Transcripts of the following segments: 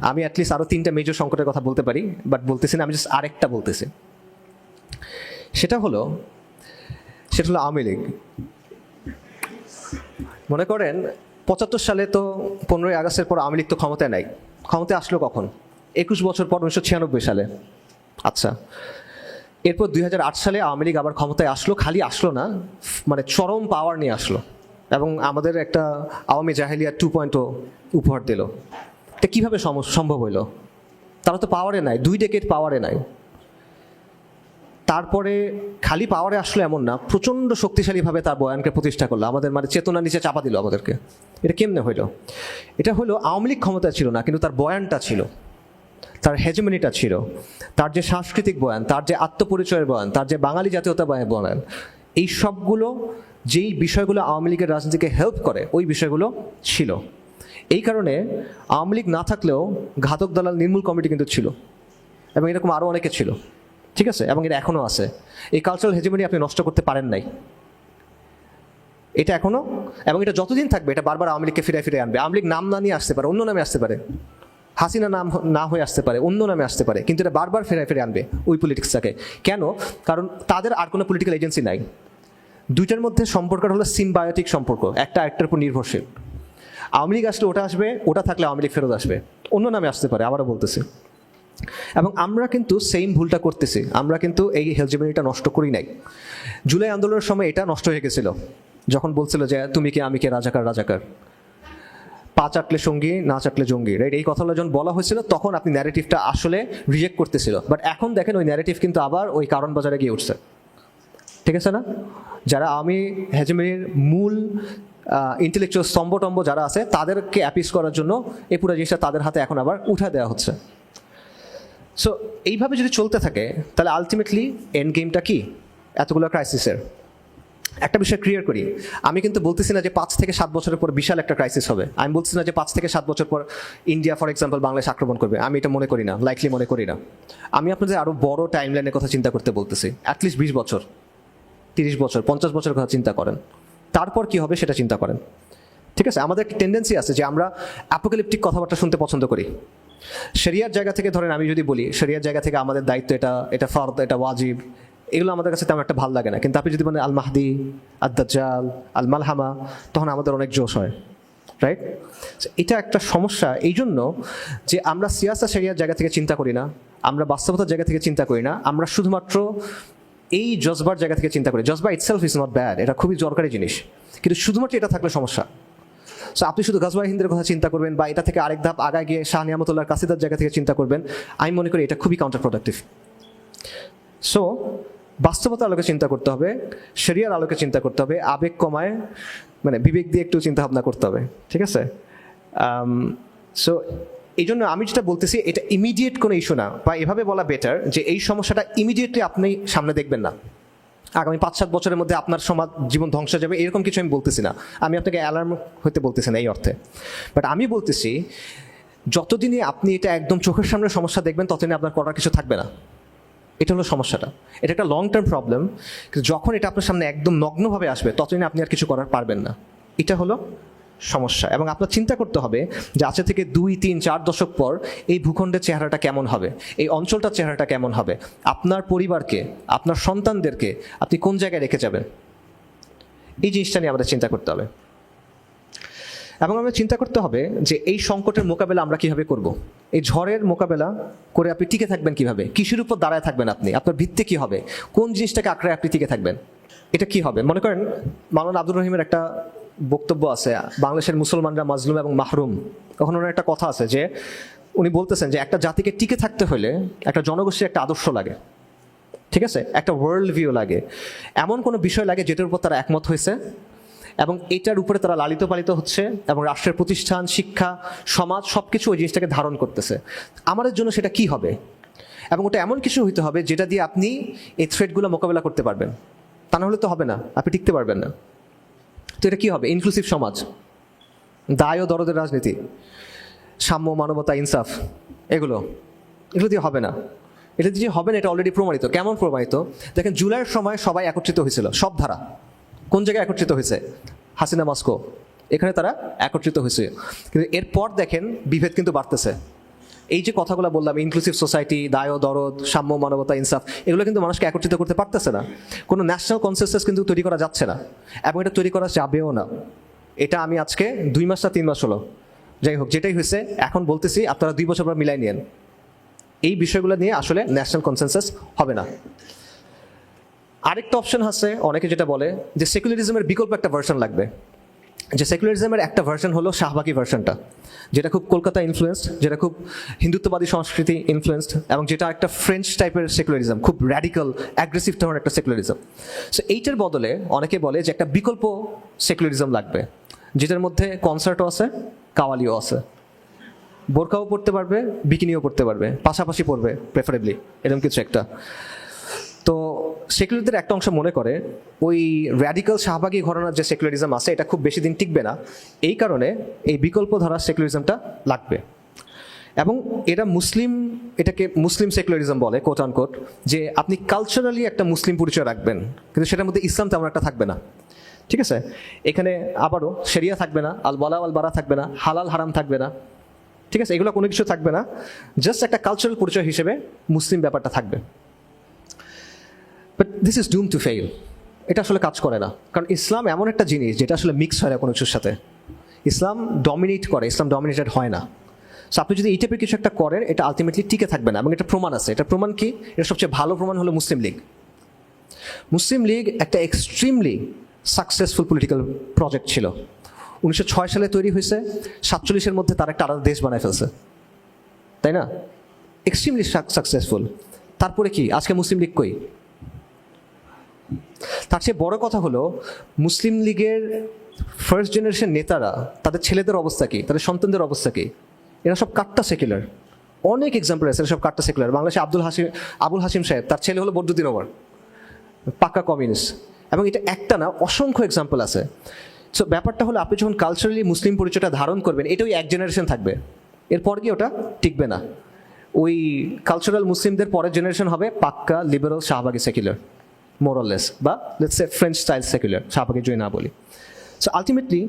আমি অ্যাটলিস্ট আরও 3টা মেজর সংকটের কথা বলতে পারি, বাট বলতেছি না, আমি জাস্ট আরেকটা বলতেছি। সেটা হলো আওয়ামী লীগ। মনে করেন 75 সালে তো 15ই আগস্টের পর আওয়ামী লীগ তো ক্ষমতায় নাই। ক্ষমতায় আসলো কখন? 21 বছর পর, 1996 সালে। আচ্ছা, এরপর 2008 সালে আওয়ামী লীগ আবার ক্ষমতায় আসলো। খালি আসলো না, মানে চরম পাওয়ার নিয়ে আসলো এবং আমাদের একটা আওয়ামী জাহেলিয়া 2.0 উপহার দিল। এটা কীভাবে সম্ভব হইল? তারা তো পাওয়ারে নাই, 2 ডেকেড পাওয়ারে নাই। তারপরে খালি পাওয়ারে আসলো এমন না, প্রচণ্ড শক্তিশালীভাবে তার বয়ানকে প্রতিষ্ঠা করলো, আমাদের মানে চেতনা নিচে চাপা দিল আমাদেরকে। এটা কেমনে হইল? এটা হলো আওয়ামী লীগ ক্ষমতা ছিল না, কিন্তু তার বয়ানটা ছিল, তার হেজেমনিটা ছিল, তার যে সাংস্কৃতিক বয়ান, তার যে আত্মপরিচয়ের বয়ান, তার যে বাঙালি জাতীয়তা বয়ান, এই সবগুলো যেই বিষয়গুলো আওয়ামী লীগের রাজনীতিকে হেল্প করে, ওই বিষয়গুলো ছিল। এই কারণে আওয়ামী লীগ না থাকলেও ঘাতক দালাল নির্মূল কমিটি কিন্তু ছিল, এবং এরকম আরও অনেকে ছিল, ঠিক আছে? এবং এটা এখনও আছে। এই কালচারাল হেজেমনি আপনি নষ্ট করতে পারেন নাই, এটা এখনও, এবং এটা যতদিন থাকবে এটা বারবার আওয়ামী লীগকে ফিরে আনবে। আওয়ামী লীগ নাম না নিয়ে আসতে পারে, অন্য নামে আসতে পারে, হাসিনা নাম না হয়ে আসতে পারে, অন্য নামে আসতে পারে, কিন্তু এটা বারবার ফিরে আনবে ওই পলিটিক্সটাকে। কেন? কারণ তাদের আর কোনো পলিটিক্যাল এজেন্সি নাই। দুইটার মধ্যে সম্পর্কটা হলো সিম্বায়োটিক সম্পর্ক, একটা একটার উপর নির্ভরশীল। আওয়ামী লীগ আসলে ওটা আসবে, ওটা থাকলে আওয়ামী লীগ ফেরত আসবে, অন্য নামে আসতে পারে, আবারও বলতেছি। এবং আমরা কিন্তু সেম ভুলটা করতেছি। আমরা কিন্তু এই হেজেমনিটা নষ্ট করি নাই। জুলাই আন্দোলনের সময় এটা নষ্ট হয়ে গেছিল, যখন বলছিল যে তুমি কে আমি কে, রাজাকার, পা চাটলে সঙ্গী, না চাটলে জঙ্গি, রাইট? এই কথাগুলো যখন বলা হয়েছিল তখন আপনি ন্যারেটিভটা আসলে রিজেক্ট করতেছিল। বাট এখন দেখেন ওই ন্যারেটিভ কিন্তু আবার ওই কারণ বাজারে গিয়ে উঠছে, ঠিক আছে না? যারা আমি হেজেমনির মূল ইন্টেলেকচুয়াল স্তম্ভটম্ব যারা আছে, তাদেরকে অ্যাপিস করার জন্য এই পুরো জিনিসটা তাদের হাতে এখন আবার উঠা দেওয়া হচ্ছে। সো এইভাবে যদি চলতে থাকে, তাহলে আলটিমেটলি এন্ড গেমটা কি? এতগুলো ক্রাইসিসের একটা বিষয় ক্লিয়ার করি। আমি কিন্তু বলতেছি না যে 5 থেকে 7 বছরের পর বিশাল একটা ক্রাইসিস হবে। আমি বলতেছি না যে 5 থেকে 7 বছর পর ইন্ডিয়া ফর এক্সাম্পল বাংলাদেশ আক্রমণ করবে। আমি এটা মনে করি না, লাইকলি মনে করি না। আমি আপনাদের আরও বড় টাইম লাইনের কথা চিন্তা করতে বলতেছি। অ্যাটলিস্ট 20 বছর, 30 বছর, 50 বছরের কথা চিন্তা করেন। তারপর কি হবে সেটা চিন্তা করেন, ঠিক আছে? আমাদের একটা টেন্ডেন্সি আছে যে আমরা অ্যাপোক্যালিপটিক কথাবার্তা শুনতে পছন্দ করি। শরিয়ার জায়গা থেকে ধরেন, আমি যদি বলি শরিয়ার জায়গা থেকে আমাদের দায়িত্ব এটা ফরদ, এটা ওয়াজিব, এগুলো আমাদের কাছে তেমন একটা ভালো লাগে না। কিন্তু আপনি যদি বলেন আল মাহদি, আদ দাজ্জাল, আল মালহামা, তখন আমাদের অনেক জোশ হয়, রাইট? এটা একটা সমস্যা এই জন্য যে আমরা সিয়াসা শরিয়ার জায়গা থেকে চিন্তা করি না, আমরা বাস্তবতার জায়গা থেকে চিন্তা করি না, আমরা শুধুমাত্র এই জজবার জায়গা থেকে চিন্তা করি। জজবা ইটসেলফ ইজ নট ব্যাড, এটা খুবই দরকারি জিনিস, কিন্তু শুধুমাত্র এটা থাকলে সমস্যা। সো আপনি শুধু গাজওয়ায়ে হিন্দের কথা চিন্তা করবেন, বা এটা থেকে আরেক ধাপ আগায় গিয়ে শাহ নিয়ামতুল্লাহর কাসিদার জায়গা থেকে চিন্তা করবেন, আমি মনে করি এটা খুবই কাউন্টার প্রোডাক্টিভ। সো বাস্তবতার আলোকে চিন্তা করতে হবে, শরিয়ার আলোকে চিন্তা করতে হবে, আবেগ কমায় মানে বিবেক দিয়ে একটু চিন্তা ভাবনা করতে হবে, ঠিক আছে? সো এই জন্য আমি যেটা বলতেছি, এটা ইমিডিয়েট কোনো ইস্যু না, বা এভাবে বলা বেটার যে এই সমস্যাটা ইমিডিয়েটলি আপনি সামনে দেখবেন না, আগামী 5-7 বছরের মধ্যে আপনার সমাজ জীবন ধ্বংস হয়ে যাবে, এরকম কিছু আমি বলতেছি না। আমি আপনাকে অ্যালার্ম হতে বলতেছি না এই অর্থে। বাট আমি বলতেছি, যতদিনই আপনি এটা একদম চোখের সামনে সমস্যা দেখবেন, ততদিনই আপনার করার কিছু থাকবে না। এটা হলো সমস্যাটা। এটা একটা লং টার্ম প্রবলেম, কিন্তু যখন এটা আপনার সামনে একদম নগ্নভাবে আসবে, ততদিন আপনি আর কিছু করার পারবেন না। এটা হলো সমস্যা। এবং আপনার চিন্তা করতে হবে যে আজ থেকে 2-3-4 দশক পর এই ভূখণ্ডের চেহারাটা কেমন হবে, এই অঞ্চলটার চেহারাটা কেমন হবে, আপনার পরিবারকে, আপনার সন্তানদেরকে আপনি কোন জায়গায় রেখে যাবেন, এই জিনিসটা নিয়ে আমাদের চিন্তা করতে হবে। এবং আমরা চিন্তা করতে হবে যে এই সংকটের মোকাবেলা আমরা কিভাবে করব। এই ঝড়ের মোকাবেলা করে আপনি টিকে থাকবেন কিভাবে, কিসের উপর দাঁড়ায় থাকবেন আপনি, আপনার ভিত্তি কি হবে, কোন জিনিসটাকে আঁকড়ে আপনি টিকে থাকবেন, এটা কি হবে। মনে করেন মাওলানা আব্দুর রহিমের একটা বক্তব্য আছে, বাংলাদেশের মুসলমানরা মাজলুম এবং মাহরুম। তখন ওনার একটা কথা আছে যে উনি বলতেছেন যে একটা জাতিকে টিকে থাকতে হলে একটা জনগোষ্ঠীর একটা আদর্শ লাগে, ঠিক আছে, একটা ওয়ার্ল্ড ভিউ লাগে, এমন কোনো বিষয় লাগে যেটার উপর তারা একমত হয়েছে এবং এটার উপরে তারা লালিত পালিত হচ্ছে, এবং রাষ্ট্রের প্রতিষ্ঠান, শিক্ষা, সমাজ সব কিছু ওই জিনিসটাকে ধারণ করতেছে। আমাদের জন্য সেটা কি হবে, এবং ওটা এমন কিছু হইতে হবে যেটা দিয়ে আপনি এই থ্রেটগুলো মোকাবেলা করতে পারবেন। তা না হলে তো হবে না, আপনি টিকতে পারবেন না। তো এটা কী হবে? ইনক্লুসিভ সমাজ, দায় ও দরদের রাজনীতি, সাম্য, মানবতা, ইনসাফ, এগুলো দিয়ে হবে না। এটা দিয়ে হবে না, এটা অলরেডি প্রমাণিত। কেমন প্রমাণিত? দেখেন, জুলাইয়ের সময় সবাই একত্রিত হয়েছিল, সব ধারা। কোন জায়গায় একত্রিত হয়েছে? হাসিনা মস্কো, এখানে তারা একত্রিত হয়েছে। কিন্তু এরপর দেখেন বিভেদ কিন্তু বাড়তেছে, এই যে কথাগুলো বললাম, ইনক্লুসিভ সোসাইটি, দায় দরদ, সাম্য, মানবতা, ইনসাফ, এগুলো কিন্তু মানুষকে একত্রিত করতে পারতেছে না। কোনো ন্যাশনাল কনসেনসাস কিন্তু তৈরি করা যাচ্ছে না, এবং এটা তৈরি করা যাবেও না। এটা আমি আজকে 2 মাস না 3 মাস হলো, যাই হোক যেটাই হয়েছে, এখন বলতেছি আপনারা 2 বছর পর মিলাই নিয়েন। এই বিষয়গুলো নিয়ে আসলে ন্যাশনাল কনসেনসাস হবে না। আরেকটা অপশন আছে, অনেকে যেটা বলে যে সেকুলারিজমের বিকল্প একটা ভার্সন লাগবে। যে সেকুলারিজমের একটা ভার্সন হলো শাহবাগী ভার্সনটা, যেটা খুব কলকাতা ইনফ্লুয়েন্সড, যেটা খুব হিন্দুত্ববাদী সংস্কৃতি ইনফ্লুয়েন্সড, এবং যেটা একটা ফ্রেঞ্চ টাইপের সেকুলারিজম, খুব র্যাডিক্যাল অ্যাগ্রেসিভ ধরনের একটা সেকুলারিজম। সো এইটার বদলে অনেকে বলে যে একটা বিকল্প সেকুলারিজম লাগবে, যেটার মধ্যে কনসার্টও আছে, কাওয়ালিও আছে, বোরকাও পড়তে পারবে, বিকিনিও পড়তে পারবে, পাশাপাশি পড়বে প্রেফারেবলি, এরকম কিছু একটা। তো সেকুলারদের একটা অংশ মনে করে ওই র্যাডিক্যাল শাহবাগী ঘরানার যে সেকুলারিজম আছে এটা খুব বেশি দিন টিকবে না, এই কারণে এই বিকল্প ধারার সেকুলারিজমটা লাগবে। এবং এটাকে মুসলিম সেকুলারিজম বলে, কোট আনকোট, যে আপনি কালচারালি একটা মুসলিম পরিচয় রাখবেন, কিন্তু সেটার মধ্যে ইসলাম তেমন একটা থাকবে না। ঠিক আছে, এখানে আবারও শরিয়া থাকবে না, আল ওয়ালা ওয়াল বারা থাকবে না, হালাল হারাম থাকবে না, ঠিক আছে, এগুলো কোনো কিছু থাকবে না, জাস্ট একটা কালচারাল পরিচয় হিসেবে মুসলিম ব্যাপারটা থাকবে। But this is doom to fail. এটা আসলে কাজ করে না, কারণ ইসলাম এমন একটা জিনিস যেটা আসলে মিক্স হয় না কোনো কিছুর সাথে। ইসলাম ডমিনেট করে, ইসলাম ডমিনেটেড হয় না। সো আপনি যদি এই টাইপের কিছু একটা করেন, এটা আলটিমেটলি টিকে থাকবে না। এবং এটা প্রমাণ আছে। এটা প্রমাণ কি? এটা সবচেয়ে ভালো প্রমাণ হলো মুসলিম লীগ। মুসলিম লীগ একটা এক্সট্রিমলি সাকসেসফুল পলিটিক্যাল প্রজেক্ট ছিল। 1906 সালে তৈরি হয়েছে, 47-এর মধ্যে তার একটা আলাদা দেশ বানায় ফেলছে, তাই না? Extremely successful. তারপরে কি আজকে মুসলিম লীগ কই? তার চেয়ে বড় কথা হলো মুসলিম লীগের ফার্স্ট জেনারেশন নেতারা, তাদের ছেলেদের অবস্থা কি, তাদের সন্তানদের অবস্থা কি? এরা সব কাট্টা সেকুলার। অনেক এক্সাম্পল আছে, সব কাট্টা সেকুলার। বাংলাদেশে আবুল হাসিম সাহেব, তার ছেলে হলো বদরুদ্দিন ওমর, পাক্কা কমিউনিস্ট। এবং এটা একটা না, অসংখ্য এক্সাম্পল আছে। সো ব্যাপারটা হলো আপনি যখন কালচারালি মুসলিম পরিচয়টা ধারণ করবেন, এটা ওই এক জেনারেশন থাকবে, এরপর গিয়ে ওটা টিকবে না। ওই কালচারাল মুসলিমদের পরের জেনারেশন হবে পাক্কা লিবারাল শাহবাগী সেকুলার, মোরাললেস, বা let's say French style secular, শাহবাগী যদি না বলি। সো আলটিমেটলি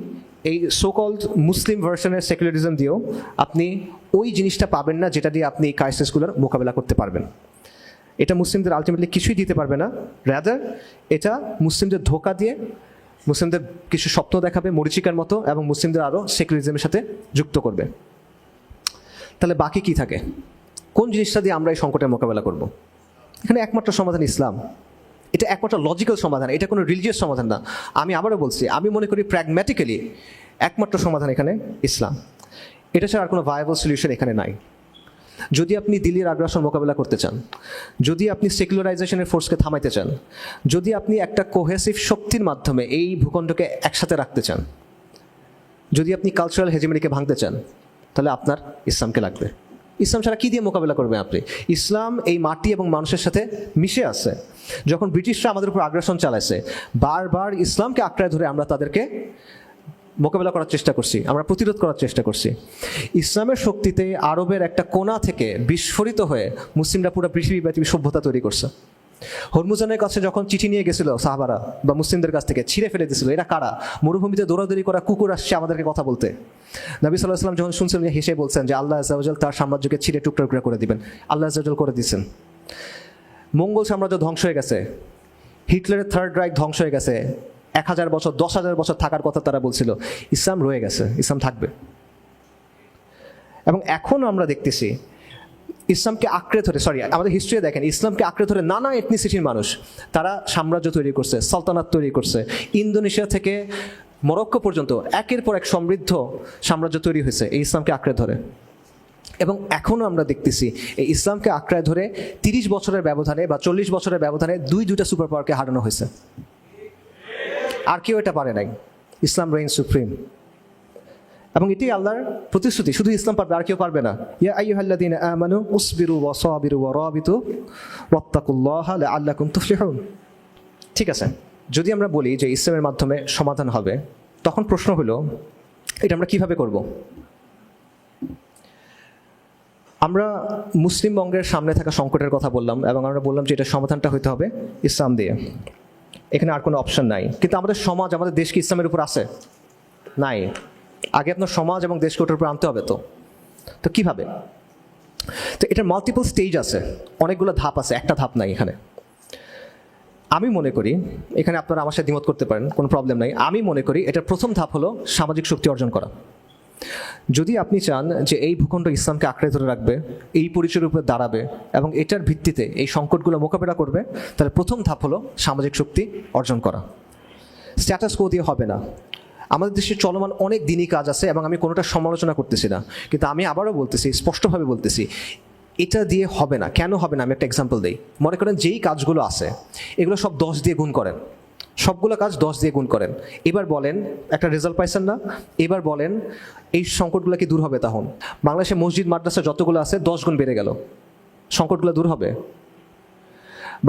এই সো কল্ড মুসলিম ভার্সনের সেকুলারিজম দিয়েও আপনি ওই জিনিসটা পাবেন না যেটা দিয়ে আপনি এই ক্রাইসিসগুলোর মোকাবেলা করতে পারবেন। এটা মুসলিমদের আলটিমেটলি কিছুই দিতে পারবে না, রাদার এটা মুসলিমদের ধোঁকা দিয়ে মুসলিমদের কিছু স্বপ্ন দেখাবে মরিচিকার মতো, এবং মুসলিমদের আরও সেকুলারিজমের সাথে যুক্ত করবে। তাহলে বাকি কি থাকে? কোন জিনিসটা দিয়ে আমরা এই সংকটের মোকাবেলা করব? এখানে একমাত্র সমাধান ইসলাম। এটা একমাত্র লজিক্যাল সমাধান, এটা কোনো রিলিজিয়াস সমাধান না। আমি আবারও বলছি, আমি মনে করি প্র্যাগম্যাটিক্যালি একমাত্র সমাধান এখানে ইসলাম। এটা ছাড়া আর কোনো ভায়াবল সলিউশন এখানে নাই। যদি আপনি দিল্লির আগ্রাসন মোকাবেলা করতে চান, যদি আপনি সেকুলারাইজেশনের ফোর্সকে থামাইতে চান, যদি আপনি একটা কোহেসিভ শক্তির মাধ্যমে এই ভূখণ্ডকে একসাথে রাখতে চান, যদি আপনি কালচারাল হেজিমনিকে ভাঙতে চান, তাহলে আপনার ইসলামকে লাগবে। ইসলাম ছাড়া কী দিয়ে মোকাবেলা করবেন আপনি? ইসলাম এই মাটি এবং মানুষের সাথে মিশে আছে। যখন ব্রিটিশরা আমাদের উপর আগ্রাসন চালাইছে, বারবার ইসলামকে আঁকড়ায় ধরে আমরা তাদেরকে মোকাবেলা করার চেষ্টা করছি, আমরা প্রতিরোধ করার চেষ্টা করছি। ইসলামের শক্তিতে আরবের একটা কোণা থেকে বিস্ফোরিত হয়ে মুসলিমরা পুরো পৃথিবীব্যাপী সভ্যতা তৈরি করছে। হরমুজানের কাছে যখন চিঠি নিয়ে গেছিল সাহাবারা, বা মুসলিমদের কাছ থেকে ছিঁড়ে ফেলে দিয়েছিল, এরা কারা? মরুভূমিতে দৌড়াদৌড়ি করা কুকুর আসছে আমাদেরকে কথা বলতে। নবী সাল্লাল্লাহু আলাইহি ওয়াসাল্লাম যখন শুনছিলেন, হেসে বলছেন যে আল্লাহ আযজা ওয়া জাল তার সাম্রাজ্যকে ছিঁড়ে টুকরা টুকরা করে দিবেন। আল্লাহ আযজা ওয়া জাল করে দিয়েছেন। মঙ্গল সাম্রাজ্য ধ্বংস হয়ে গেছে, হিটলারের থার্ড রাইখ ধ্বংস হয়ে গেছে। 1000 বছর 10,000 বছর থাকার কথা তারা বলছিল, ইসলাম রয়ে গেছে, ইসলাম থাকবে। এবং এখনও আমরা দেখতেছি ইসলামকে আঁকড়ে ধরে, আমাদের হিস্ট্রি দেখেন, ইসলামকে আঁকড়ে ধরে নানা এথনিসিটির মানুষ তারা সাম্রাজ্য তৈরি করছে, সালতানাত তৈরি করছে। ইন্দোনেশিয়া থেকে মরক্কো পর্যন্ত একের পর এক সমৃদ্ধ সাম্রাজ্য তৈরি হয়েছে এই ইসলামকে আঁকড়ে ধরে। এবং এখনও আমরা দেখতেছি এই ইসলামকে আঁকড়ায় ধরে 30 বছরের ব্যবধানে বা 40 বছরের ব্যবধানে দুইটা সুপার পাওয়ারকে হারানো হয়েছে। আর কেউ এটা পারে নাই। ইসলাম রেইন সুপ্রিম। এবং এটি আল্লাহর প্রতিশ্রুতি, শুধু ইসলাম পারবে, আর কেউ পারবে না। ইয়া আইয়ুহাল্লাযীনা আমানু উসবিরু ওয়া সাবিরু ওয়া রাবিতু ওয়াত্তাকুল্লাহা লাআল্লাকুম তুফলিহুন। ঠিক আছে, যদি আমরা বলি যে ইসলামের মাধ্যমে সমাধান হবে, তখন প্রশ্ন হলো এটা আমরা কিভাবে করব? আমরা মুসলিম বঙ্গের সামনে থাকা সংকটের কথা বললাম, এবং আমরা বললাম যে এটা সমাধানটা হইতে হবে ইসলাম দিয়ে, এখানে আর কোনো অপশন নাই। কিন্তু আমাদের সমাজ, আমাদের দেশ কি ইসলামের উপর আছে? নাই। আগে আপনার সমাজ এবং দেশকে ওটার উপর আনতে হবে। তো কিভাবে? তো এটার মাল্টিপল স্টেজ আছে, অনেকগুলো ধাপ আছে, একটা ধাপ নাই এখানে। আমি মনে করি, এখানে আপনারা আমার সাথে দ্বিমত করতে পারেন, কোনো প্রবলেম নাই, আমি মনে করি এটার প্রথম ধাপ হলো সামাজিক শক্তি অর্জন করা। যদি আপনি চান যে এই ভূখণ্ড ইসলামকে আঁকড়ে ধরে রাখবে, এই পরিচয়ের উপরে দাঁড়াবে এবং এটার ভিত্তিতে এই সংকটগুলো মোকাবেলা করবে, তাহলে প্রথম ধাপ হলো সামাজিক শক্তি অর্জন করা। স্ট্যাটাস কো দিয়ে হবে না। আমাদের দেশে চলমান অনেক দিনই কাজ আছে এবং আমি কোনোটা সমালোচনা করতেছি না, কিন্তু আমি আবারও বলতেছি, স্পষ্টভাবে বলতেছি, এটা দিয়ে হবে না। কেন হবে না? আমি একটা এক্সাম্পল দিই। মনে করেন যেই কাজগুলো আছে এগুলো সব 10 দিয়ে গুণ করেন, সবগুলো কাজ 10 দিয়ে গুণ করেন। এবার বলেন একটা রেজাল্ট পাইছেন না, এবার বলেন এই সংকটগুলো কি দূর হবে? তখন বাংলাদেশে মসজিদ মাদ্রাসা যতগুলো আছে 10 গুণ বেড়ে গেল, সংকটগুলো দূর হবে?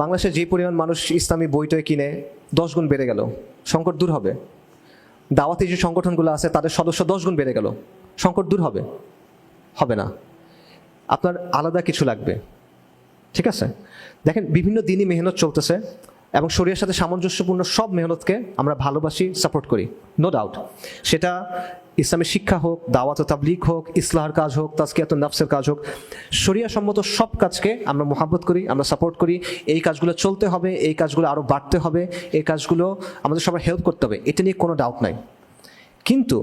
বাংলাদেশে যে পরিমাণ মানুষ ইসলামী বইটই কিনে 10 গুণ বেড়ে গেল, সংকট দূর হবে? দাওয়াতি যে সংগঠনগুলো আছে তাদের সদস্য 10 গুণ বেড়ে গেল, সংকট দূর হবে? হবে না। আপনার আলাদা কিছু লাগবে, ঠিক আছে? দেখেন বিভিন্ন দিনই মেহনত চলতেছে এবং শরীরের সাথে সামঞ্জস্যপূর্ণ সব মেহনতকে আমরা ভালোবাসি, সাপোর্ট করি, নো ডাউট। সেটা ইসলামের শিক্ষা হোক, দাওয়াত ও তাবলীগ হোক, ইসলাহের কাজ হোক, তাজকিয়াতুন নাফসের কাজ হোক, শরিয়া সম্মত সব কাজকে আমরা মোহাব্বত করি, আমরা সাপোর্ট করি। এই কাজগুলো চলতে হবে, এই কাজগুলো আরও বাড়তে হবে, এই কাজগুলো আমাদের সবার হেল্প করতে হবে, এটা নিয়ে কোনো ডাউট নাই। কিন্তু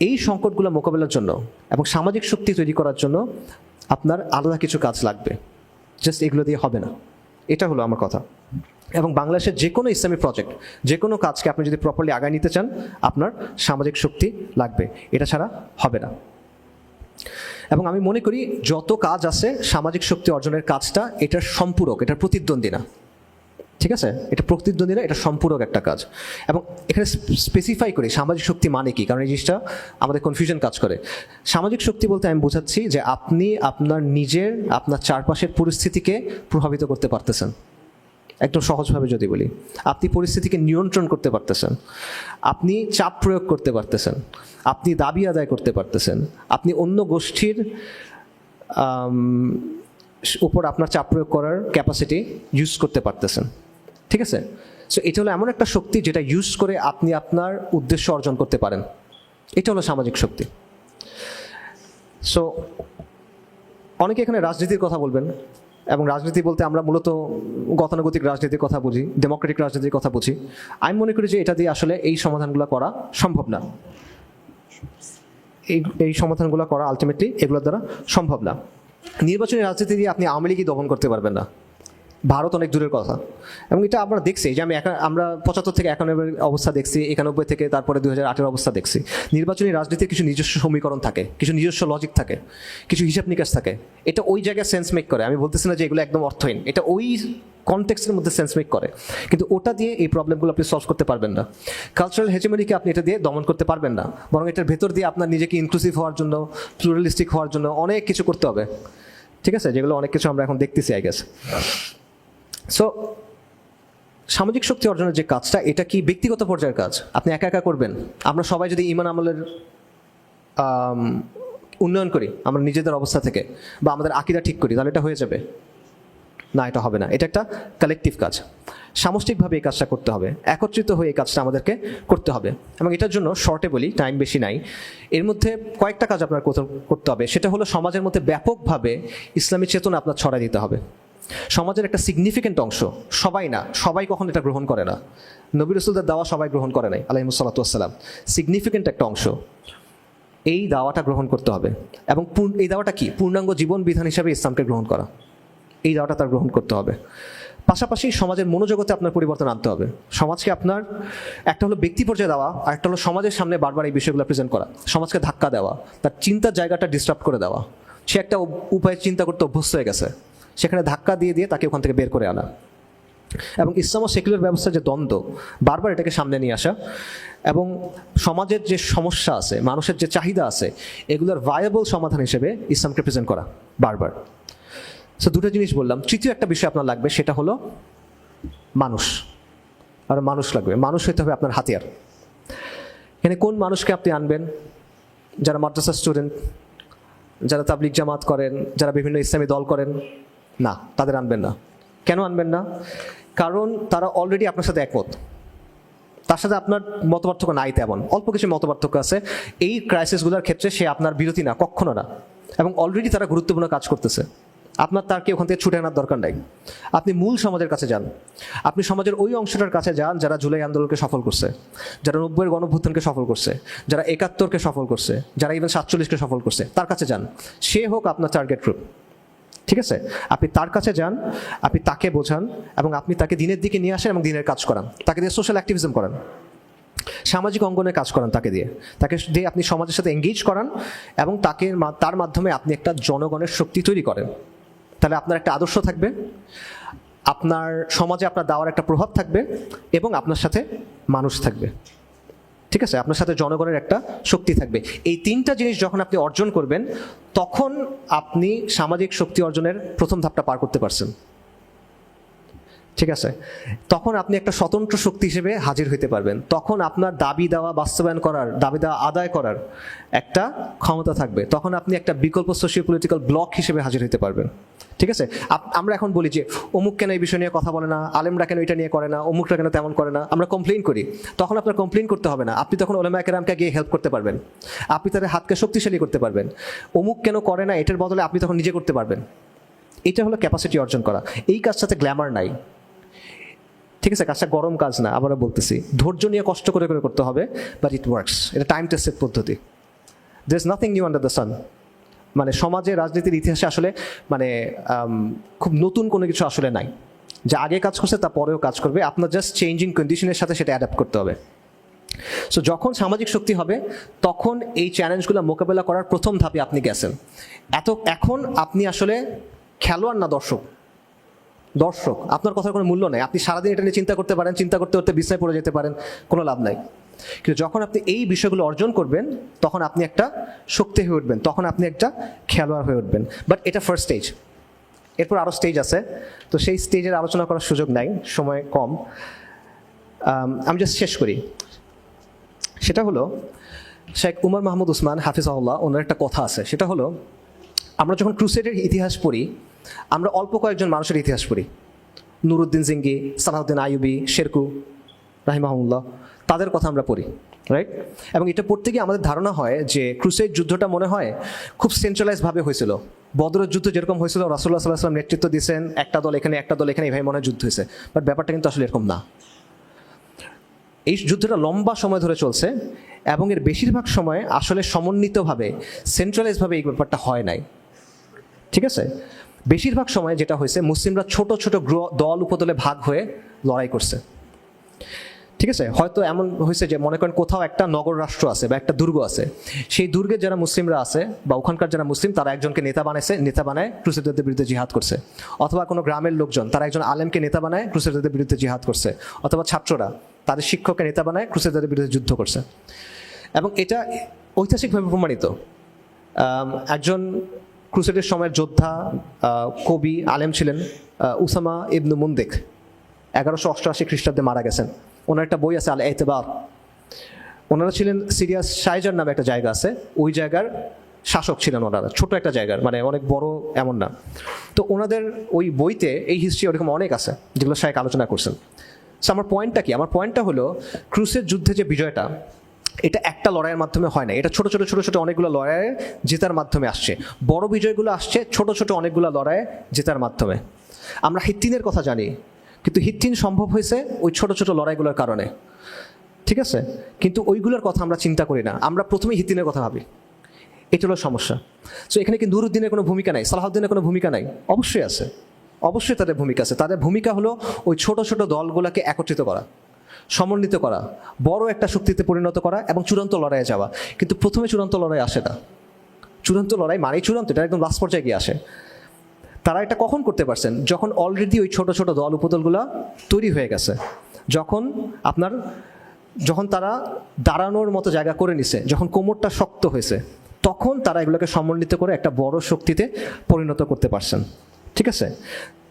এই সংকটগুলো মোকাবেলার জন্য এবং সামাজিক শক্তি তৈরি করার জন্য আপনার আলাদা কিছু কাজ লাগবে, জাস্ট এগুলো দিয়ে হবে না। এটা হলো আমার কথা। এবং বাংলাদেশের যে কোনো ইসলামী প্রজেক্ট, যে কোনো কাজকে আপনি যদি প্রপারলি আগায় নিতে চান, আপনার সামাজিক শক্তি লাগবে, এটা ছাড়া হবে না। এবং আমি মনে করি যত কাজ আছে সামাজিক শক্তি অর্জনের কাজটা এটার সম্পূরক, এটার প্রতিদ্বন্দ্বী না, ঠিক আছে? এটা প্রতিদ্বন্দ্বী না, এটা সম্পূরক একটা কাজ। এবং এখানে স্পেসিফাই করি সামাজিক শক্তি মানে কি, কারণ এই জিনিসটা আমাদের কনফিউশন কাজ করে। সামাজিক শক্তি বলতে আমি বোঝাচ্ছি যে আপনি আপনার নিজের, আপনার চারপাশের পরিস্থিতিকে প্রভাবিত করতে পারতেছেন। একদম সহজভাবে যদি বলি, আপনি পরিস্থিতিকে নিয়ন্ত্রণ করতে পারতেছেন, আপনি চাপ প্রয়োগ করতে পারতেছেন, আপনি দাবি আদায় করতে পারতেছেন, আপনি অন্য গোষ্ঠীর উপর আপনার চাপ প্রয়োগ করার ক্যাপাসিটি ইউজ করতে পারতেছেন, ঠিক আছে? সো এটা হলো এমন একটা শক্তি যেটা ইউজ করে আপনি আপনার উদ্দেশ্য অর্জন করতে পারেন, এটা হলো সামাজিক শক্তি। সো অনেকে এখানে রাজনীতির কথা বলবেন, এবং রাজনীতি বলতে আমরা মূলত গতানুগতিক রাজনীতির কথা বুঝি, ডেমোক্রেটিক রাজনীতির কথা বুঝি। আমি মনে করি যে এটা দিয়ে আসলে এই সমাধানগুলো করা সম্ভব না, এই সমাধানগুলো করা আলটিমেটলি এগুলোর দ্বারা সম্ভব না। নির্বাচনী রাজনীতি দিয়ে আপনি আওয়ামী লীগই দমন করতে পারবেন না, ভারত অনেক দূরের কথা। এবং এটা আমরা দেখছি যে আমরা 75 থেকে 91 অবস্থা দেখছি, 91 থেকে তারপরে 2008 অবস্থা দেখছি। নির্বাচনী রাজনীতির কিছু নিজস্ব সমীকরণ থাকে, কিছু নিজস্ব লজিক থাকে, কিছু হিসাব নিকাশ থাকে, এটা ওই জায়গায় সেন্স মেক করে। আমি বলতেছি না যে এগুলো একদম অর্থহীন, এটা ওই কনটেক্সটের মধ্যে সেন্স মেক করে, কিন্তু ওটা দিয়ে এই প্রবলেমগুলো আপনি সলভ করতে পারবেন না। কালচারাল হেজেমনিকে আপনি এটা দিয়ে দমন করতে পারবেন না, বরং এটার ভেতর দিয়ে আপনার নিজেকে ইনক্লুসিভ হওয়ার জন্য, প্লুরালিস্টিক হওয়ার জন্য অনেক কিছু করতে হবে, ঠিক আছে? যেগুলো অনেক কিছু আমরা এখন দেখতেছি, আই গেস। সো সামাজিক শক্তি অর্জনের যে কাজটা, এটা কি ব্যক্তিগত পর্যায়ের কাজ? আপনি একা একা করবেন? আমরা সবাই যদি ঈমান আমলের উন্নয়ন করি আমরা নিজেদের অবস্থা থেকে, বা আমাদের আকীদা ঠিক করি, তাহলে এটা হয়ে যাবে না? এটা হবে না। এটা একটা কালেকটিভ কাজ, সামষ্টিকভাবে এই কাজটা করতে হবে, একত্রিত হয়ে এই কাজটা আমাদেরকে করতে হবে। এবং এটার জন্য শর্টে বলি, টাইম বেশি নাই, এর মধ্যে কয়েকটা কাজ আপনার করতে হবে। সেটা হলো সমাজের মধ্যে ব্যাপকভাবে ইসলামী চেতনা আপনার ছড়াই দিতে হবে। সমাজের একটা সিগনিফিকেন্ট অংশ, সবাই না, সবাই কখন এটা গ্রহণ করে না, নবী রাসূলদের দাওয়া সবাই গ্রহণ করে নাই আলাইহিস সালাতু ওয়াস সালাম, সিগনিফিকেন্ট একটা অংশ এই দাওয়াটা গ্রহণ করতে হবে। এবং এই দাওয়াটা কি? পূর্ণাঙ্গ জীবন বিধান হিসাবে ইসলামকে গ্রহণ করা, এই দাওয়াটা তার গ্রহণ করতে হবে। পাশাপাশি সমাজের মনোজগতে আপনার পরিবর্তন আনতে হবে। সমাজকে আপনার একটা হলো ব্যক্তি পর্যায়ে দেওয়া, আর একটা হলো সমাজের সামনে বারবার এই বিষয়গুলো প্রেজেন্ট করা, সমাজকে ধাক্কা দেওয়া, তার চিন্তার জায়গাটা ডিস্টার্ব করে দেওয়া। সে একটা উপায়ে চিন্তা করতে অভ্যস্ত হয়ে গেছে, সেখানে ধাক্কা দিয়ে দিয়ে তাকে ওখান থেকে বের করে আনা। এবং ইসলাম ও সেকুলার ব্যবস্থার যে দ্বন্দ্ব, বারবার এটাকে সামনে নিয়ে আসা, এবং সমাজের যে সমস্যা আছে, মানুষের যে চাহিদা আছে, এগুলোর ভায়াবল সমাধান হিসেবে ইসলামকে প্রেজেন্ট করা বারবার। সো দুটো জিনিস বললাম। তৃতীয় একটা বিষয় আপনার লাগবে, সেটা হলো মানুষ। আর মানুষ লাগবে, মানুষ হইতে হবে আপনার হাতিয়ার। এখানে কোন মানুষকে আপনি আনবেন? যারা মাদ্রাসা স্টুডেন্ট, যারা তাবলিগ জামাত করেন, যারা বিভিন্ন ইসলামী দল করেন, না, তাদের আনবেন না। কেন আনবেন না? কারণ তারা অলরেডি আপনার সাথে একমত, তার সাথে আপনার মতপার্থক্য নাই, তেমন অল্প কিছু মতপার্থক্য আছে। এই ক্রাইসিসগুলোর ক্ষেত্রে সে আপনার বিরোধী না, কখনো না। এবং অলরেডি তারা গুরুত্বপূর্ণ কাজ করতেছে। আপনার তারকে ওখান থেকে ছুটে আনার দরকার নাই। আপনি মূল সমাজের কাছে যান, আপনি সমাজের ওই অংশটার কাছে যান যারা জুলাই আন্দোলনকে সফল করছে, যারা 90-এর গণঅভ্যুত্থানকে সফল করছে, যারা 71-কে সফল করছে, যারা ইভেন 47-কে সফল করছে, তার কাছে যান। সে হোক আপনার টার্গেট গ্রুপ, ঠিক আছে? আপনি তার কাছে যান, আপনি তাকে বোঝান এবং আপনি তাকে দিনের দিকে নিয়ে আসেন এবং দিনের কাজ করান, তাকে দিয়ে সোশ্যাল অ্যাক্টিভিজম করান, সামাজিক অঙ্গনে কাজ করান, তাকে দিয়ে আপনি সমাজের সাথে এঙ্গেজ করান এবং তার মাধ্যমে আপনি একটা জনগণের শক্তি তৈরি করেন। তাহলে আপনার একটা আদর্শ থাকবে, আপনার সমাজে আপনার দেওয়ার একটা প্রভাব থাকবে এবং আপনার সাথে মানুষ থাকবে, ঠিক আছে? আপনার সাথে জনগণের একটা শক্তি থাকবে। এই তিনটা জিনিস যখন আপনি অর্জন করবেন, তখন আপনি সামাজিক শক্তি অর্জনের প্রথম ধাপটা পার করতে পারছেন, ঠিক আছে? তখন আপনি একটা স্বতন্ত্র শক্তি হিসেবে হাজির হইতে পারবেন। তখন আপনার দাবি দেওয়া বাস্তবায়ন করার, দাবি দেওয়া আদায় করার একটা ক্ষমতা থাকবে। তখন আপনি একটা বিকল্প সোশিও পলিটিক্যাল ব্লক হিসেবে হাজির হইতে পারবেন, ঠিক আছে? আমরা এখন বলি যে অমুক কেন এই বিষয় নিয়ে কথা বলে না, আলেমরা কেন এটা নিয়ে করে না, অমুকরা কেন তেমন করে না, আমরা কমপ্লেইন করি। তখন আপনার কমপ্লেইন করতে হবে না, আপনি তখন ওলামায়ে কেরামকে গিয়ে হেল্প করতে পারবেন, আপনি তাদের হাতকে শক্তিশালী করতে পারবেন। অমুক কেন করে না এটার বদলে আপনি তখন নিজে করতে পারবেন। এটা হলো ক্যাপাসিটি অর্জন করা। এই কাজটাতে গ্ল্যামার নাই, ঠিক আছে? কাজটা গরম কাজ না, আবারও বলতেছি, ধৈর্য নিয়ে কষ্ট করে করতে হবে, বাট ইট ওয়ার্কস। এটা টাইম টেস্টেড পদ্ধতি। There is nothing new under the sun. মানে সমাজে, রাজনীতির ইতিহাসে আসলে মানে খুব নতুন কোনো কিছু আসলে নাই। যা আগে কাজ করছে তা পরেও কাজ করবে, আপনার জাস্ট চেঞ্জিং কন্ডিশনের সাথে সেটা অ্যাডাপ্ট করতে হবে। সো যখন সামাজিক শক্তি হবে, তখন এই চ্যালেঞ্জগুলো মোকাবেলা করার প্রথম ধাপে আপনি গেছেন। এখন আপনি আসলে খেলোয়াড় না দর্শক। আপনার কথার কোনো মূল্য নেই। আপনি সারাদিন এটা নিয়ে চিন্তা করতে পারেন, চিন্তা করতে করতে বিছানায় পড়ে যেতে পারেন, কোনো লাভ নাই। কিন্তু যখন আপনি এই বিষয়গুলো অর্জন করবেন, তখন আপনি একটা শক্তি হয়ে উঠবেন, তখন আপনি একটা খেলোয়াড় হয়ে উঠবেন। বাট এটা ফার্স্ট স্টেজ, এরপর আরও স্টেজ আছে, তো সেই স্টেজের আলোচনা করার সুযোগ নাই, সময় কম। আমি জাস্ট শেষ করি। সেটা হলো শেখ উমর মাহমুদ উসমান হাফিজাহুল্লাহ, ওনার একটা কথা আছে। সেটা হলো, আমরা যখন ক্রুসেডের ইতিহাস পড়ি, আমরা অল্প কয়েকজন মানুষের ইতিহাস পড়ি, নুরুদ্দিন জিঙ্গি, সালাহুদ্দিন আইয়ুবী, শেরকু রাহিমাহুল্লাহ, তাদের কথা আমরা পড়ি, রাইট? এবং এটা পড়তে গিয়ে আমাদের ধারণা হয় যে ক্রুসেড যুদ্ধটা মনে হয় খুব সেন্ট্রালাইজভাবে হয়েছিল। বদরের যুদ্ধ যেরকম হয়েছিল, রাসূলুল্লাহ সাল্লাল্লাহু আলাইহি ওয়াসাল্লাম নেতৃত্ব দিয়েছেন, একটা দল এখানে একটা দল এখানে, এইভাবে মনে হয় যুদ্ধ হয়েছে। বাট ব্যাপারটা কিন্তু আসলে এরকম না। এই যুদ্ধটা লম্বা সময় ধরে চলছে এবং এর বেশিরভাগ সময় আসলে সমন্বিতভাবে, সেন্ট্রালাইজভাবে এই ব্যাপারটা হয় নাই, ঠিক আছে? বেশিরভাগ সময় যেটা হয়েছে, মুসলিমরা ছোট ছোট দল উপদলে ভাগ হয়ে লড়াই করছে, ঠিক আছে? হয়তো এমন হয়েছে যে মনে করেন কোথাও একটা নগর রাষ্ট্র আছে বা একটা দুর্গ আছে, সেই দুর্গে যারা মুসলিমরা আছে বা ওখানকার যারা মুসলিম, তারা একজনকে নেতা বানায় ক্রুসেডারদের বিরুদ্ধে জিহাদ করছে। অথবা কোনো গ্রামের লোকজন, তারা একজন আলেমকে নেতা বানায় ক্রুসেডারদের বিরুদ্ধে জিহাদ করছে। অথবা ছাত্ররা তাদের শিক্ষককে নেতা বানায় ক্রুসেডারদের বিরুদ্ধে যুদ্ধ করছে। এবং এটা ঐতিহাসিকভাবে প্রমাণিত। একজন ক্রুসেডের সময়ের যোদ্ধা, কবি, আলেম ছিলেন উসামা ইবনু মুন্দিক, 1188 খ্রিস্টাব্দে মারা গেছেন। ওনার একটা বই আছে আল এতেবার। ওনারা ছিলেন সিরিয়াস শাইজার নামে একটা জায়গা আছে, ওই জায়গার শাসক ছিলেন ওনারা, ছোট একটা জায়গার, মানে অনেক বড় এমন না। তো ওনাদের ওই বইতে এই হিস্ট্রি ওরকম অনেক আছে যেগুলো শায়েখ আলোচনা করছেন। সো আমার পয়েন্টটা কি? আমার পয়েন্টটা হলো, ক্রুসেড যুদ্ধে যে বিজয়টা, এটা একটা লড়াইয়ের মাধ্যমে হয় না, এটা ছোট ছোট অনেকগুলো লড়াইয়ে জেতার মাধ্যমে আসছে। বড় বিজয়গুলো আসছে ছোট ছোট অনেকগুলো লড়াইয়ে জেতার মাধ্যমে। আমরা হিত্তিনের কথা জানি, কিন্তু হিত্তিন সম্ভব হয়েছে ওই ছোট ছোট লড়াইগুলোর কারণে, ঠিক আছে? কিন্তু ওইগুলোর কথা আমরা চিন্তা করি না, আমরা প্রথমেই হিত্তিনের কথা ভাবি। এটা হলো সমস্যা। সো এখানে কি নুরুদ্দিনের কোনো ভূমিকা নাই, সালাহুদ্দিনের কোনো ভূমিকা নাই? অবশ্যই আছে, অবশ্যই তাদের ভূমিকা আছে। তাদের ভূমিকা হলো ওই ছোট ছোট দলগুলোকে একত্রিত করা, সমন্বিত করা, বড় একটা শক্তিতে পরিণত করা এবং চূড়ান্ত লড়াইয়ে যাওয়া। কিন্তু প্রথমে চূড়ান্ত লড়াই আসে না। চূড়ান্ত লড়াই মানেই চূড়ান্ত, এটা একদম লাস্ট পর্যায়ে গিয়ে আসে। তারা এটা কখন করতে পারছেন? যখন অলরেডি ওই ছোট ছোট দল উপদলগুলো তৈরি হয়ে গেছে, যখন তারা দাঁড়ানোর মতো জায়গা করে নিছে, যখন কোমরটা শক্ত হয়েছে, তখন তারা এগুলোকে সমন্বিত করে একটা বড় শক্তিতে পরিণত করতে পারছেন, ঠিক আছে?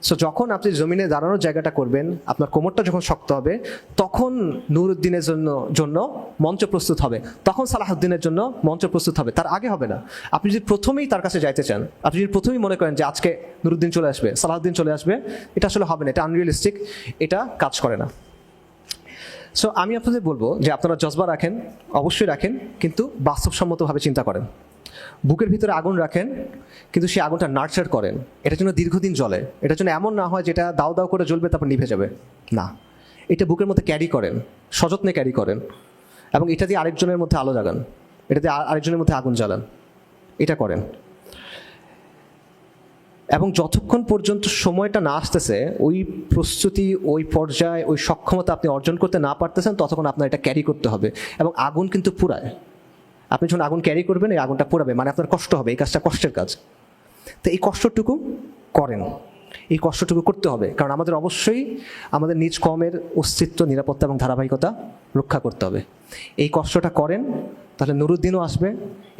সো যখন আপনি জমিনে দাঁড়ানোর জায়গাটা করবেন, আপনার কোমরটা যখন শক্ত হবে, তখন নুরুদ্দিনের জন্য মঞ্চ প্রস্তুত হবে, তখন সালাহুদ্দিনের জন্য মঞ্চ প্রস্তুত হবে, তার আগে হবে না। আপনি যদি প্রথমেই তার কাছে যাইতে চান, আপনি যদি প্রথমেই মনে করেন যে আজকে নুরুদ্দিন চলে আসবে, সালাহুদ্দিন চলে আসবে, এটা আসলে হবে না, এটা আনরিয়েলিস্টিক, এটা কাজ করে না। সো আমি আপনাদের বলবো যে আপনারা জজবা রাখেন, অবশ্যই রাখেন, কিন্তু বাস্তবসম্মতভাবে চিন্তা করেন। বুকের ভিতরে আগুন রাখেন, কিন্তু সেই আগুনটা নার্চার করেন, এটার জন্য দীর্ঘদিন জ্বলে। এটার জন্য এমন না হয় যেটা দাও দাও করে জ্বলবে তারপর নিভে যাবে, না, এটা বুকের মধ্যে ক্যারি করেন, সযত্নে ক্যারি করেন, এবং এটা দিয়ে আরেকজনের মধ্যে আলো জাগান, এটা দিয়ে আরেকজনের মধ্যে আগুন জ্বালান, এটা করেন। এবং যতক্ষণ পর্যন্ত সময়টা না আসতেছে, ওই প্রস্তুতি, ওই পর্যায়ে, ওই সক্ষমতা আপনি অর্জন করতে না পারতেছেন, ততক্ষণ আপনার এটা ক্যারি করতে হবে। এবং আগুন কিন্তু পুরায়, আপনি যখন আগুন ক্যারি করবেন এই আগুনটা পুরাবে, মানে আপনার কষ্ট হবে, এই কাজটা কষ্টের কাজ। তো এই কষ্টটুকু করেন, এই কষ্টটুকু করতে হবে, কারণ আমাদের অবশ্যই আমাদের নিজ কমের অস্তিত্ব, নিরাপত্তা এবং ধারাবাহিকতা রক্ষা করতে হবে। এই কষ্টটা করেন, তাহলে নুরুদ্দিনও আসবে।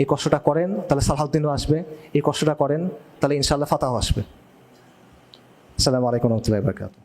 এই কষ্টটা করেন, তাহলে সালাহউদ্দিনও আসবে। এই কষ্টটা করেন, তাহলে ইনশাআল্লাহ ফাতাহও আসবে। আসসালামু আলাইকুম ওয়া রাহমাতুল্লাহি ওয়া বারাকাতুহু।